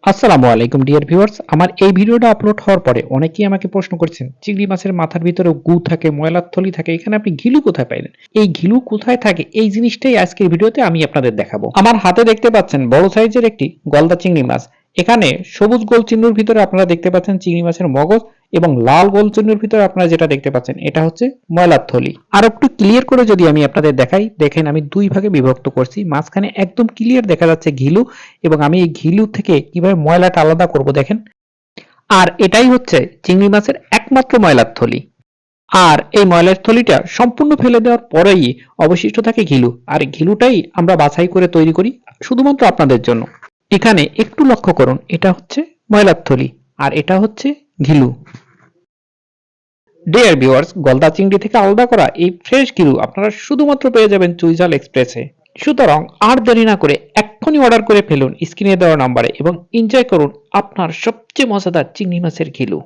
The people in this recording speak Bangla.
আসসালামু আলাইকুম ডিয়ার ভিউয়ার্স, আমার এই ভিডিওটা আপলোড হওয়ার পরে অনেকেই আমাকে প্রশ্ন করেছেন, চিংড়ি মাছের মাথার ভিতরে গু থাকে, ময়লার থলি থাকে, এখানে আপনি ঘিলু কোথায় পাইলেন? এই ঘিলু কোথায় থাকে, এই জিনিসটাই আজকের ভিডিওতে আমি আপনাদের দেখাবো। আমার হাতে দেখতে পাচ্ছেন বড় সাইজের একটি গলদা চিংড়ি মাছ। এখানে সবুজ গোল চিহ্নের ভিতরে আপনারা দেখতে পাচ্ছেন চিংড়ি মাছের মগজ, এবং লাল গোল চিহ্নের ভিতরে আপনারা যেটা দেখতে পাচ্ছেন এটা হচ্ছে ময়লার থলি। আর একটু ক্লিয়ার করে যদি আমি আপনাদের দেখাই, দেখেন আমি দুই ভাগে বিভক্ত করছি। মাঝখানে একদম ক্লিয়ার দেখা যাচ্ছে ঘিলু, এবং আমি এই ঘিলু থেকে কিভাবে ময়লাটা আলাদা করব দেখেন। আর এটাই হচ্ছে চিংড়ি মাছের একমাত্র ময়লার থলি। আর এই ময়লার থলিটা সম্পূর্ণ ফেলে দেওয়ার পরেই অবশিষ্ট থাকে ঘিলু, আর ঘিলুটাই আমরা বাছাই করে তৈরি করি শুধুমাত্র আপনাদের জন্য। এখানে একটু লক্ষ্য করুন, এটা হচ্ছে ময়লার থলি আর এটা হচ্ছে ঘিলু। ডিয়ার ভিউয়ার্স, গলদা চিংড়ি থেকে আলাদা করা এই ফ্রেশ ঘিলু আপনারা শুধুমাত্র পেয়ে যাবেন চুইঝাল এক্সপ্রেসে। সুতরাং আর দেরি না করে এক্ষুনি অর্ডার করে ফেলুন স্ক্রিনে দেওয়া নাম্বারে এবং এনজয় করুন আপনার সবচেয়ে মজাদার চিংড়ি মাছের ঘিলু।